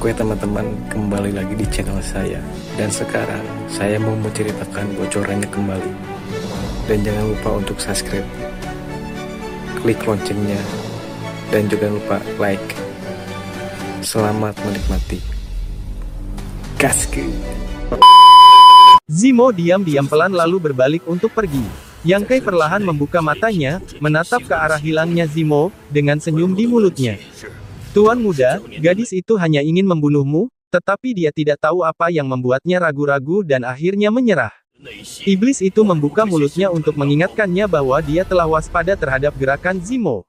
Oke teman-teman, kembali lagi di channel saya. Dan sekarang saya mau menceritakan bocorannya kembali. Dan jangan lupa untuk subscribe, klik loncengnya, dan juga lupa like. Selamat menikmati. Gaskeun. Zimo diam-diam pelan lalu berbalik untuk pergi. Yang Kai perlahan membuka matanya, menatap ke arah hilangnya Zimo, dengan senyum di mulutnya. Tuan muda, gadis itu hanya ingin membunuhmu, tetapi dia tidak tahu apa yang membuatnya ragu-ragu dan akhirnya menyerah. Iblis itu membuka mulutnya untuk mengingatkannya bahwa dia telah waspada terhadap gerakan Zimo.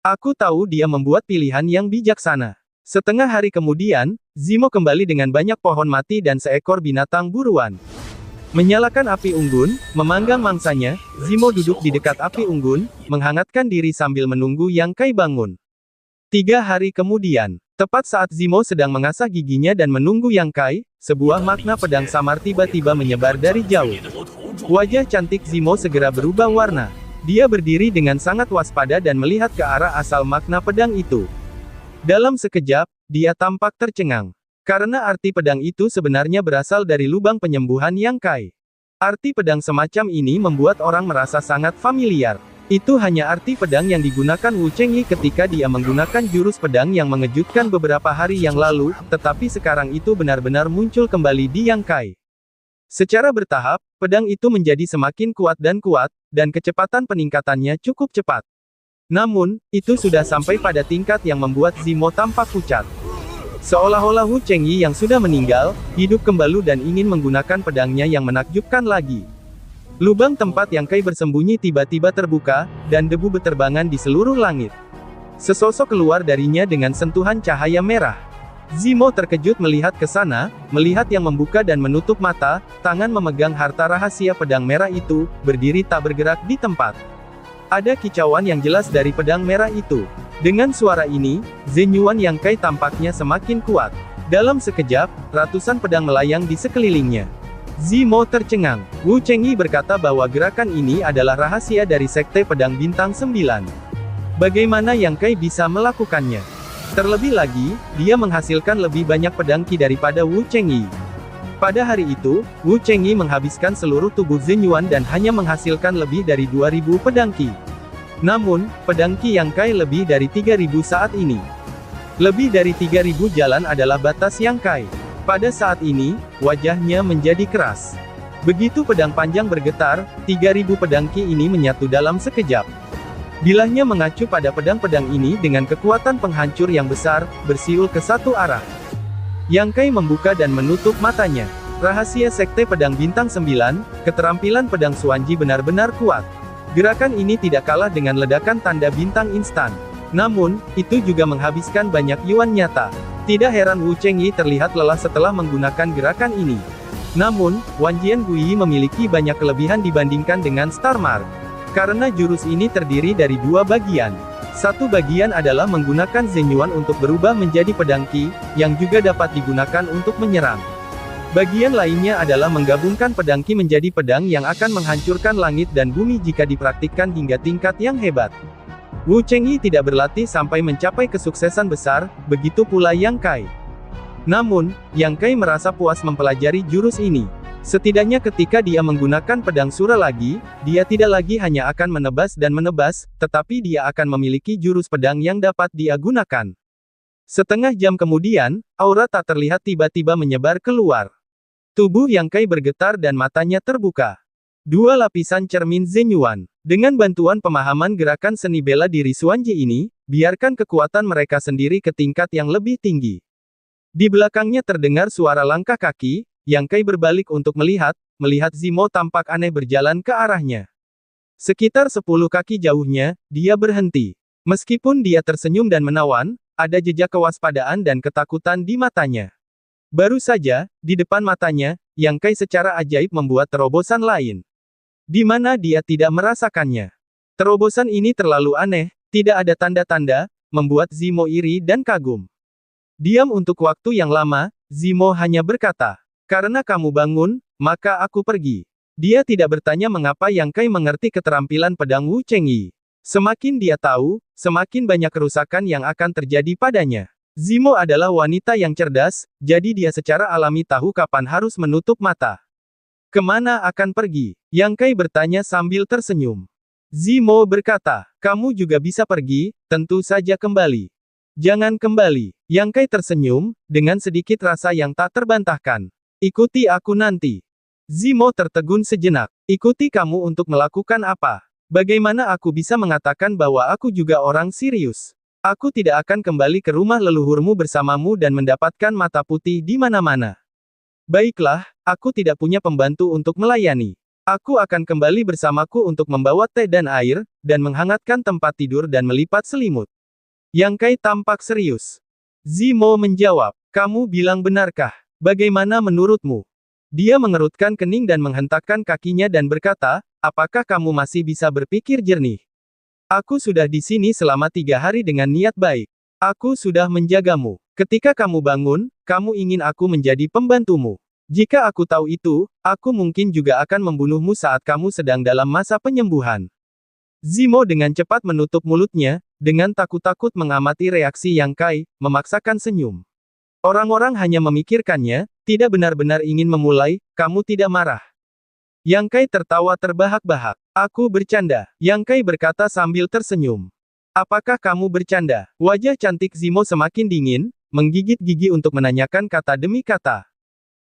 Aku tahu dia membuat pilihan yang bijaksana. Setengah hari kemudian, Zimo kembali dengan banyak pohon mati dan seekor binatang buruan. Menyalakan api unggun, memanggang mangsanya, Zimo duduk di dekat api unggun, menghangatkan diri sambil menunggu Yang Kai bangun. 3 hari kemudian, tepat saat Zimo sedang mengasah giginya dan menunggu Yang Kai, sebuah makna pedang samar tiba-tiba menyebar dari jauh. Wajah cantik Zimo segera berubah warna. Dia berdiri dengan sangat waspada dan melihat ke arah asal makna pedang itu. Dalam sekejap, dia tampak tercengang. Karena arti pedang itu sebenarnya berasal dari lubang penyembuhan Yang Kai. Arti pedang semacam ini membuat orang merasa sangat familiar. Itu hanya arti pedang yang digunakan Wu Chengyi ketika dia menggunakan jurus pedang yang mengejutkan beberapa hari yang lalu, tetapi sekarang itu benar-benar muncul kembali di Yang Kai. Secara bertahap, pedang itu menjadi semakin kuat, dan kecepatan peningkatannya cukup cepat. Namun, itu sudah sampai pada tingkat yang membuat Zimo tampak pucat. Seolah-olah Wu Chengyi yang sudah meninggal, hidup kembali dan ingin menggunakan pedangnya yang menakjubkan lagi. Lubang tempat Yang Kai bersembunyi tiba-tiba terbuka, dan debu beterbangan di seluruh langit. Sesosok keluar darinya dengan sentuhan cahaya merah. Zimo terkejut melihat ke sana, melihat yang membuka dan menutup mata, tangan memegang harta rahasia pedang merah itu, berdiri tak bergerak di tempat. Ada kicauan yang jelas dari pedang merah itu. Dengan suara ini, zenyuan Yang Kai tampaknya semakin kuat. Dalam sekejap, ratusan pedang melayang di sekelilingnya. Zimo tercengang. Wu Chengyi berkata bahwa gerakan ini adalah rahasia dari Sekte Pedang Bintang 9. Bagaimana Yang Kai bisa melakukannya? Terlebih lagi, dia menghasilkan lebih banyak pedang Qi daripada Wu Chengyi. Pada hari itu, Wu Chengyi menghabiskan seluruh tubuh Zenyuan dan hanya menghasilkan lebih dari 2000 pedang Qi. Namun, pedang Qi Yang Kai lebih dari 3000 saat ini. Lebih dari 3000 jalan adalah batas Yang Kai. Pada saat ini, wajahnya menjadi keras. Begitu pedang panjang bergetar, 3000 pedang Qi ini menyatu dalam sekejap. Bilahnya mengacu pada pedang-pedang ini dengan kekuatan penghancur yang besar, bersiul ke satu arah. Yang Kai membuka dan menutup matanya. Rahasia Sekte Pedang Bintang 9, keterampilan pedang Xuanji benar-benar kuat. Gerakan ini tidak kalah dengan ledakan tanda bintang instan. Namun, itu juga menghabiskan banyak yuan nyata. Tidak heran Wu Chengyi terlihat lelah setelah menggunakan gerakan ini. Namun, Wan Jianguyi memiliki banyak kelebihan dibandingkan dengan Star Mark. Karena jurus ini terdiri dari 2 bagian. Satu bagian adalah menggunakan Zenyuan untuk berubah menjadi pedang Qi, yang juga dapat digunakan untuk menyerang. Bagian lainnya adalah menggabungkan pedang Qi menjadi pedang yang akan menghancurkan langit dan bumi jika dipraktikkan hingga tingkat yang hebat. Wu Chengyi tidak berlatih sampai mencapai kesuksesan besar, begitu pula Yang Kai. Namun, Yang Kai merasa puas mempelajari jurus ini. Setidaknya ketika dia menggunakan pedang Sura lagi, dia tidak lagi hanya akan menebas dan menebas, tetapi dia akan memiliki jurus pedang yang dapat dia gunakan. Setengah jam kemudian, aura tak terlihat tiba-tiba menyebar keluar. Tubuh Yang Kai bergetar dan matanya terbuka. 2 lapisan cermin Zenyuan. Dengan bantuan pemahaman gerakan seni bela diri Xuanji ini, biarkan kekuatan mereka sendiri ke tingkat yang lebih tinggi. Di belakangnya terdengar suara langkah kaki, Yang Kai berbalik untuk melihat Zimo tampak aneh berjalan ke arahnya. Sekitar 10 kaki jauhnya, dia berhenti. Meskipun dia tersenyum dan menawan, ada jejak kewaspadaan dan ketakutan di matanya. Baru saja, di depan matanya, Yang Kai secara ajaib membuat terobosan lain. Di mana dia tidak merasakannya. Terobosan ini terlalu aneh, tidak ada tanda-tanda, membuat Zimo iri dan kagum. Diam untuk waktu yang lama, Zimo hanya berkata, "Karena kamu bangun, maka aku pergi." Dia tidak bertanya mengapa Yang Kai mengerti keterampilan pedang Wu Chengyi. Semakin dia tahu, semakin banyak kerusakan yang akan terjadi padanya. Zimo adalah wanita yang cerdas, jadi dia secara alami tahu kapan harus menutup mata. Kemana akan pergi? Yang Kai bertanya sambil tersenyum. Zimo berkata, kamu juga bisa pergi, tentu saja kembali. Jangan kembali. Yang Kai tersenyum, dengan sedikit rasa yang tak terbantahkan. Ikuti aku nanti. Zimo tertegun sejenak. Ikuti kamu untuk melakukan apa? Bagaimana aku bisa mengatakan bahwa aku juga orang serius? Aku tidak akan kembali ke rumah leluhurmu bersamamu dan mendapatkan mata putih di mana-mana. Baiklah, aku tidak punya pembantu untuk melayani. Aku akan kembali bersamaku untuk membawa teh dan air, dan menghangatkan tempat tidur dan melipat selimut. Yang Kai tampak serius. Zimo menjawab, kamu bilang benarkah? Bagaimana menurutmu? Dia mengerutkan kening dan menghentakkan kakinya dan berkata, apakah kamu masih bisa berpikir jernih? Aku sudah di sini selama 3 hari dengan niat baik. Aku sudah menjagamu. Ketika kamu bangun, kamu ingin aku menjadi pembantumu. Jika aku tahu itu, aku mungkin juga akan membunuhmu saat kamu sedang dalam masa penyembuhan. Zimo dengan cepat menutup mulutnya, dengan takut-takut mengamati reaksi Yang Kai, memaksakan senyum. Orang-orang hanya memikirkannya, tidak benar-benar ingin memulai, kamu tidak marah. Yang Kai tertawa terbahak-bahak. Aku bercanda, Yang Kai berkata sambil tersenyum. Apakah kamu bercanda? Wajah cantik Zimo semakin dingin, menggigit gigi untuk menanyakan kata demi kata.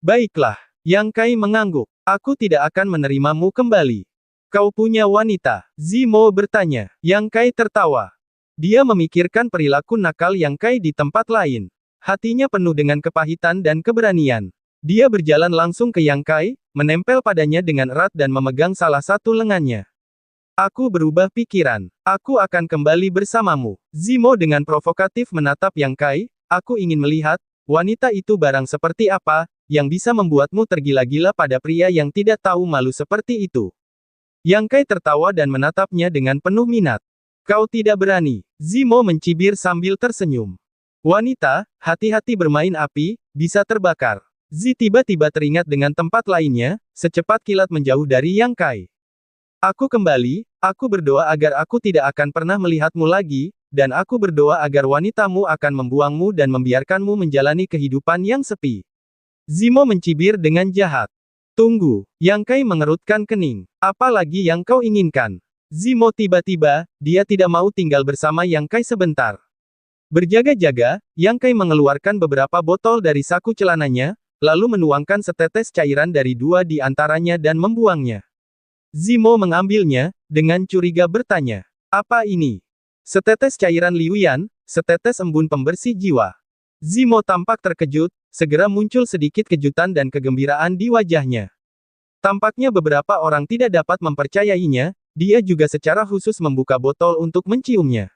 Baiklah, Yang Kai mengangguk. Aku tidak akan menerimamu kembali. Kau punya wanita? Zimo bertanya. Yang Kai tertawa. Dia memikirkan perilaku nakal Yang Kai di tempat lain. Hatinya penuh dengan kepahitan dan keberanian. Dia berjalan langsung ke Yang Kai, menempel padanya dengan erat dan memegang salah satu lengannya. Aku berubah pikiran. Aku akan kembali bersamamu. Zimo dengan provokatif menatap Yang Kai, aku ingin melihat, wanita itu barang seperti apa, yang bisa membuatmu tergila-gila pada pria yang tidak tahu malu seperti itu. Yang Kai tertawa dan menatapnya dengan penuh minat. Kau tidak berani. Zimo mencibir sambil tersenyum. Wanita, hati-hati bermain api, bisa terbakar. Zi tiba-tiba teringat dengan tempat lainnya, secepat kilat menjauh dari Yang Kai. Aku kembali, aku berdoa agar aku tidak akan pernah melihatmu lagi, dan aku berdoa agar wanitamu akan membuangmu dan membiarkanmu menjalani kehidupan yang sepi. Zimo mencibir dengan jahat. Tunggu, Yang Kai mengerutkan kening. Apa lagi yang kau inginkan? Zimo tiba-tiba, dia tidak mau tinggal bersama Yang Kai sebentar. Berjaga-jaga, Yang Kai mengeluarkan beberapa botol dari saku celananya, lalu menuangkan setetes cairan dari 2 di antaranya dan membuangnya. Zimo mengambilnya, dengan curiga bertanya, apa ini? Setetes cairan Liuyan, setetes embun pembersih jiwa. Zimo tampak terkejut, segera muncul sedikit kejutan dan kegembiraan di wajahnya. Tampaknya beberapa orang tidak dapat mempercayainya, dia juga secara khusus membuka botol untuk menciumnya.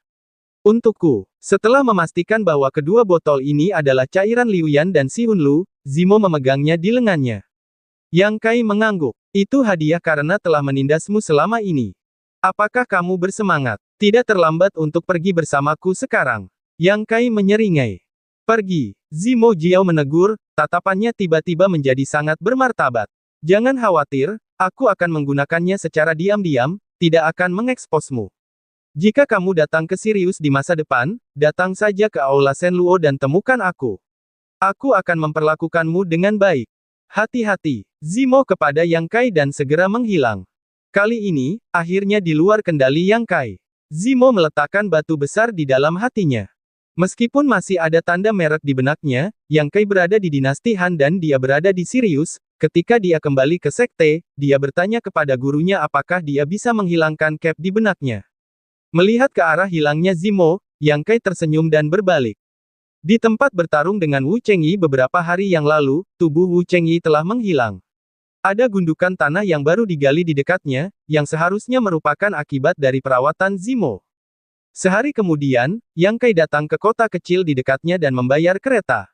Untukku. Setelah memastikan bahwa kedua botol ini adalah cairan Liuyan dan Xihunlu, Zimo memegangnya di lengannya. Yang Kai mengangguk. Itu hadiah karena telah menindasmu selama ini. Apakah kamu bersemangat? Tidak terlambat untuk pergi bersamaku sekarang. Yang Kai menyeringai. Pergi. Zimo Jiao menegur, tatapannya tiba-tiba menjadi sangat bermartabat. Jangan khawatir, aku akan menggunakannya secara diam-diam, tidak akan mengeksposmu. Jika kamu datang ke Sirius di masa depan, datang saja ke Aula Shenluo dan temukan aku. Aku akan memperlakukanmu dengan baik. Hati-hati, Zimo kepada Yang Kai dan segera menghilang. Kali ini, akhirnya di luar kendali Yang Kai. Zimo meletakkan batu besar di dalam hatinya. Meskipun masih ada tanda merek di benaknya, Yang Kai berada di dinasti Han dan dia berada di Sirius, ketika dia kembali ke sekte, dia bertanya kepada gurunya apakah dia bisa menghilangkan cap di benaknya. Melihat ke arah hilangnya Zimo, Yang Kai tersenyum dan berbalik. Di tempat bertarung dengan Wu Chengyi beberapa hari yang lalu, tubuh Wu Chengyi telah menghilang. Ada gundukan tanah yang baru digali di dekatnya, yang seharusnya merupakan akibat dari perawatan Zimo. Sehari kemudian, Yang Kai datang ke kota kecil di dekatnya dan membayar kereta.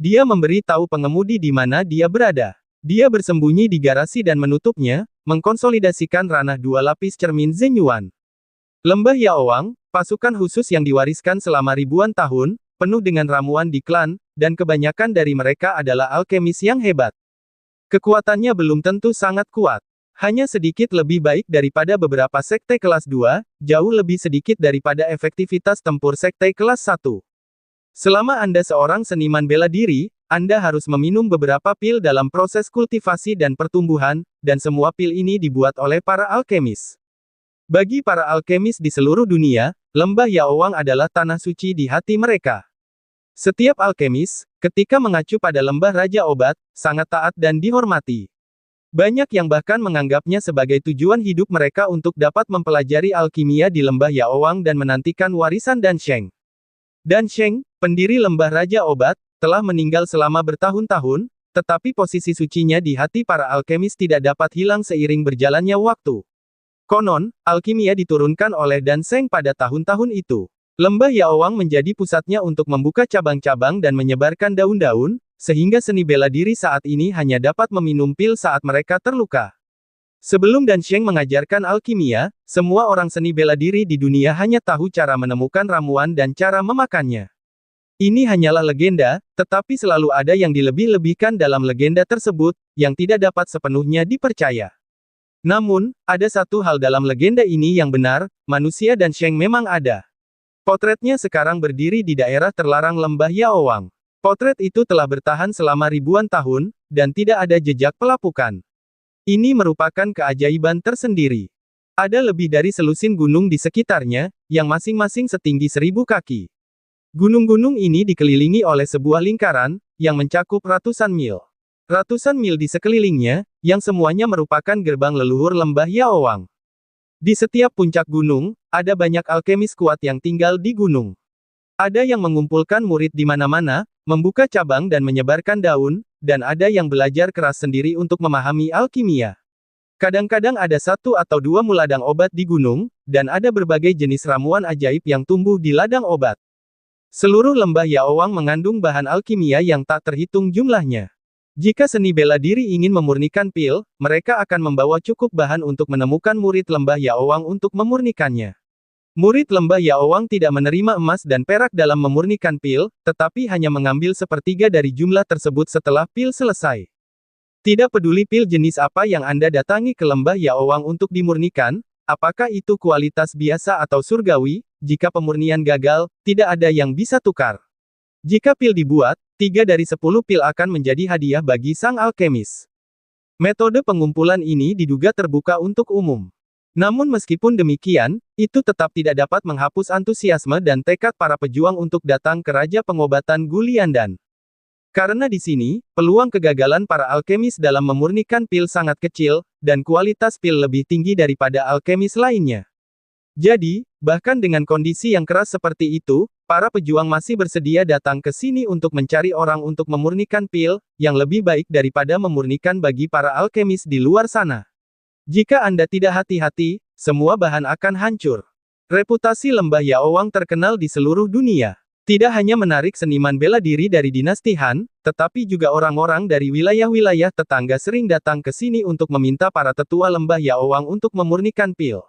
Dia memberi tahu pengemudi di mana dia berada. Dia bersembunyi di garasi dan menutupnya, mengkonsolidasikan ranah 2 lapis cermin Zenyuan. Lembah Yaowang, pasukan khusus yang diwariskan selama ribuan tahun, penuh dengan ramuan di klan, dan kebanyakan dari mereka adalah alkemis yang hebat. Kekuatannya belum tentu sangat kuat. Hanya sedikit lebih baik daripada beberapa sekte kelas 2, jauh lebih sedikit daripada efektivitas tempur sekte kelas 1. Selama Anda seorang seniman bela diri, Anda harus meminum beberapa pil dalam proses kultivasi dan pertumbuhan, dan semua pil ini dibuat oleh para alkemis. Bagi para alkemis di seluruh dunia, lembah Yaowang adalah tanah suci di hati mereka. Setiap alkemis, ketika mengacu pada lembah Raja Obat, sangat taat dan dihormati. Banyak yang bahkan menganggapnya sebagai tujuan hidup mereka untuk dapat mempelajari alkimia di lembah Yaowang dan menantikan warisan Dansheng. Dansheng, pendiri lembah Raja Obat, telah meninggal selama bertahun-tahun, tetapi posisi sucinya di hati para alkemis tidak dapat hilang seiring berjalannya waktu. Konon, alkimia diturunkan oleh Dansheng pada tahun-tahun itu. Lembah Yaowang menjadi pusatnya untuk membuka cabang-cabang dan menyebarkan daun-daun, sehingga seni bela diri saat ini hanya dapat meminum pil saat mereka terluka. Sebelum Dansheng mengajarkan alkimia, semua orang seni bela diri di dunia hanya tahu cara menemukan ramuan dan cara memakannya. Ini hanyalah legenda, tetapi selalu ada yang dilebih-lebihkan dalam legenda tersebut, yang tidak dapat sepenuhnya dipercaya. Namun, ada satu hal dalam legenda ini yang benar, manusia Dansheng memang ada. Potretnya sekarang berdiri di daerah terlarang lembah Yaowang. Potret itu telah bertahan selama ribuan tahun, dan tidak ada jejak pelapukan. Ini merupakan keajaiban tersendiri. Ada lebih dari selusin gunung di sekitarnya, yang masing-masing setinggi 1000 kaki. Gunung-gunung ini dikelilingi oleh sebuah lingkaran, yang mencakup ratusan mil. Ratusan mil di sekelilingnya, yang semuanya merupakan gerbang leluhur lembah Yaowang. Di setiap puncak gunung, ada banyak alkemis kuat yang tinggal di gunung. Ada yang mengumpulkan murid di mana-mana, membuka cabang dan menyebarkan daun, dan ada yang belajar keras sendiri untuk memahami alkimia. Kadang-kadang ada 1 atau 2 ladang obat di gunung, dan ada berbagai jenis ramuan ajaib yang tumbuh di ladang obat. Seluruh lembah Yaowang mengandung bahan alkimia yang tak terhitung jumlahnya. Jika seni bela diri ingin memurnikan pil, mereka akan membawa cukup bahan untuk menemukan murid lembah Yaowang untuk memurnikannya. Murid lembah Yaowang tidak menerima emas dan perak dalam memurnikan pil, tetapi hanya mengambil sepertiga dari jumlah tersebut setelah pil selesai. Tidak peduli pil jenis apa yang Anda datangi ke lembah Yaowang untuk dimurnikan, apakah itu kualitas biasa atau surgawi, jika pemurnian gagal, tidak ada yang bisa tukar. Jika pil dibuat, 3 dari 10 pil akan menjadi hadiah bagi sang alkemis. Metode pengumpulan ini diduga terbuka untuk umum. Namun meskipun demikian, itu tetap tidak dapat menghapus antusiasme dan tekad para pejuang untuk datang ke Raja Pengobatan Guliandan. Karena di sini, peluang kegagalan para alkemis dalam memurnikan pil sangat kecil, dan kualitas pil lebih tinggi daripada alkemis lainnya. Jadi, bahkan dengan kondisi yang keras seperti itu, para pejuang masih bersedia datang ke sini untuk mencari orang untuk memurnikan pil, yang lebih baik daripada memurnikan bagi para alkemis di luar sana. Jika Anda tidak hati-hati, semua bahan akan hancur. Reputasi lembah Yaowang terkenal di seluruh dunia. Tidak hanya menarik seniman bela diri dari dinasti Han, tetapi juga orang-orang dari wilayah-wilayah tetangga sering datang ke sini untuk meminta para tetua lembah Yaowang untuk memurnikan pil.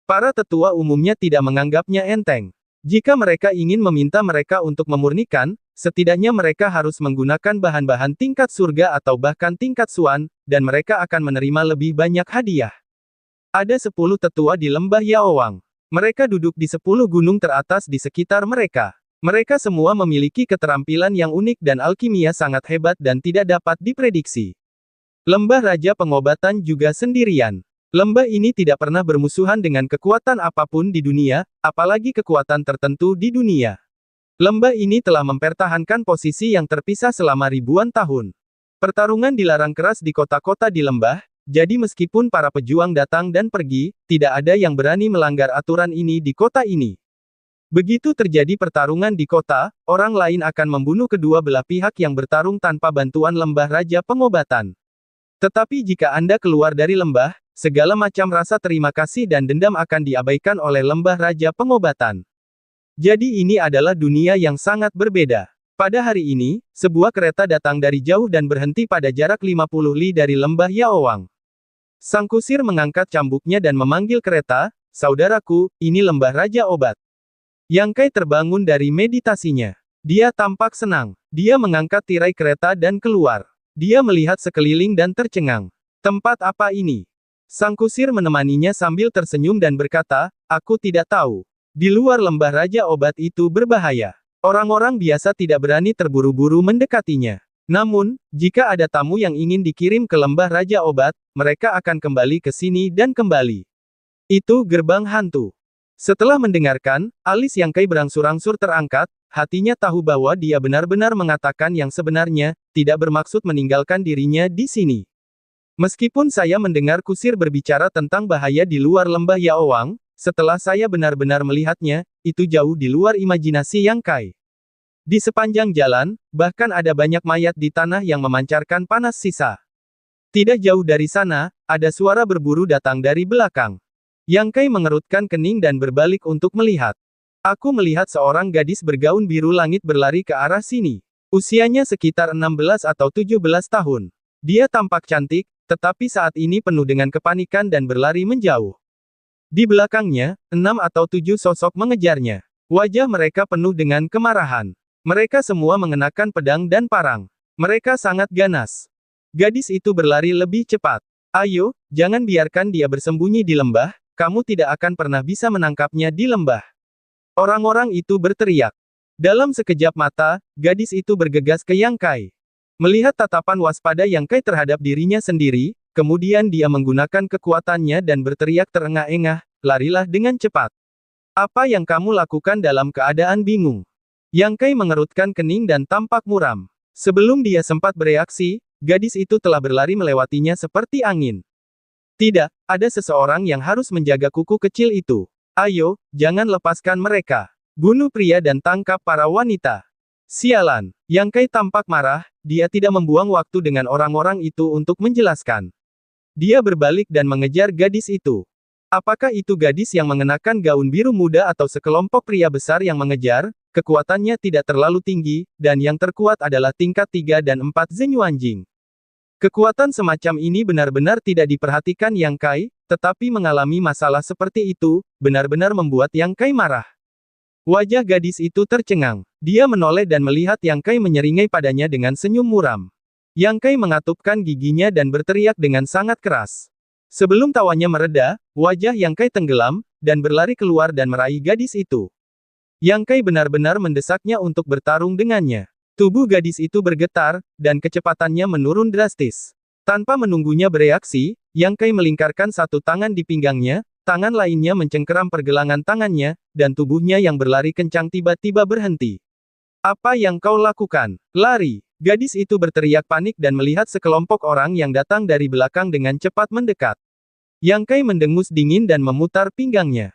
Para tetua umumnya tidak menganggapnya enteng. Jika mereka ingin meminta mereka untuk memurnikan, setidaknya mereka harus menggunakan bahan-bahan tingkat surga atau bahkan tingkat suan, dan mereka akan menerima lebih banyak hadiah. Ada 10 tetua di lembah Yaowang. Mereka duduk di 10 gunung teratas di sekitar mereka. Mereka semua memiliki keterampilan yang unik dan alkimia sangat hebat dan tidak dapat diprediksi. Lembah Raja Pengobatan juga sendirian. Lembah ini tidak pernah bermusuhan dengan kekuatan apapun di dunia, apalagi kekuatan tertentu di dunia. Lembah ini telah mempertahankan posisi yang terpisah selama ribuan tahun. Pertarungan dilarang keras di kota-kota di lembah, jadi meskipun para pejuang datang dan pergi, tidak ada yang berani melanggar aturan ini di kota ini. Begitu terjadi pertarungan di kota, orang lain akan membunuh kedua belah pihak yang bertarung tanpa bantuan lembah Raja Pengobatan. Tetapi jika Anda keluar dari lembah, segala macam rasa terima kasih dan dendam akan diabaikan oleh lembah Raja Pengobatan. Jadi ini adalah dunia yang sangat berbeda. Pada hari ini, sebuah kereta datang dari jauh dan berhenti pada jarak 50 li dari lembah Yaowang. Sang kusir mengangkat cambuknya dan memanggil kereta, "Saudaraku, ini lembah Raja Obat." Yang Kai terbangun dari meditasinya. Dia tampak senang. Dia mengangkat tirai kereta dan keluar. Dia melihat sekeliling dan tercengang. Tempat apa ini? Sang kusir menemaninya sambil tersenyum dan berkata, "Aku tidak tahu. Di luar lembah Raja Obat itu berbahaya. Orang-orang biasa tidak berani terburu-buru mendekatinya. Namun, jika ada tamu yang ingin dikirim ke lembah Raja Obat, mereka akan kembali ke sini dan kembali. Itu gerbang hantu. Setelah mendengarkan, alis Yang Kai berangsur-angsur terangkat, hatinya tahu bahwa dia benar-benar mengatakan yang sebenarnya, tidak bermaksud meninggalkan dirinya di sini. Meskipun saya mendengar kusir berbicara tentang bahaya di luar lembah Yaowang, setelah saya benar-benar melihatnya, itu jauh di luar imajinasi Yang Kai. Di sepanjang jalan, bahkan ada banyak mayat di tanah yang memancarkan panas sisa. Tidak jauh dari sana, ada suara berburu datang dari belakang. Yang Kai mengerutkan kening dan berbalik untuk melihat. Aku melihat seorang gadis bergaun biru langit berlari ke arah sini. Usianya sekitar 16 atau 17 tahun. Dia tampak cantik, tetapi saat ini penuh dengan kepanikan dan berlari menjauh. Di belakangnya, 6 atau 7 sosok mengejarnya. Wajah mereka penuh dengan kemarahan. Mereka semua mengenakan pedang dan parang. Mereka sangat ganas. Gadis itu berlari lebih cepat. Ayo, jangan biarkan dia bersembunyi di lembah, kamu tidak akan pernah bisa menangkapnya di lembah. Orang-orang itu berteriak. Dalam sekejap mata, gadis itu bergegas ke Yang Kai. Melihat tatapan waspada Yang Kai terhadap dirinya sendiri, kemudian dia menggunakan kekuatannya dan berteriak terengah-engah, larilah dengan cepat. Apa yang kamu lakukan dalam keadaan bingung? Yang Kai mengerutkan kening dan tampak muram. Sebelum dia sempat bereaksi, gadis itu telah berlari melewatinya seperti angin. Tidak, ada seseorang yang harus menjaga kuku kecil itu. Ayo, jangan lepaskan mereka. Bunuh pria dan tangkap para wanita. Sialan. Yang Kai tampak marah, dia tidak membuang waktu dengan orang-orang itu untuk menjelaskan. Dia berbalik dan mengejar gadis itu. Apakah itu gadis yang mengenakan gaun biru muda atau sekelompok pria besar yang mengejar? Kekuatannya tidak terlalu tinggi, dan yang terkuat adalah tingkat 3 dan 4 Zenyuanjing. Kekuatan semacam ini benar-benar tidak diperhatikan Yang Kai, tetapi mengalami masalah seperti itu, benar-benar membuat Yang Kai marah. Wajah gadis itu tercengang. Dia menoleh dan melihat Yang Kai menyeringai padanya dengan senyum muram. Yang Kai mengatupkan giginya dan berteriak dengan sangat keras. Sebelum tawanya mereda, wajah Yang Kai tenggelam, dan berlari keluar dan meraih gadis itu. Yang Kai benar-benar mendesaknya untuk bertarung dengannya. Tubuh gadis itu bergetar, dan kecepatannya menurun drastis. Tanpa menunggunya bereaksi, Yang Kai melingkarkan satu tangan di pinggangnya, tangan lainnya mencengkeram pergelangan tangannya, dan tubuhnya yang berlari kencang tiba-tiba berhenti. Apa yang kau lakukan? Lari! Gadis itu berteriak panik dan melihat sekelompok orang yang datang dari belakang dengan cepat mendekat. Yang Kai mendengus dingin dan memutar pinggangnya.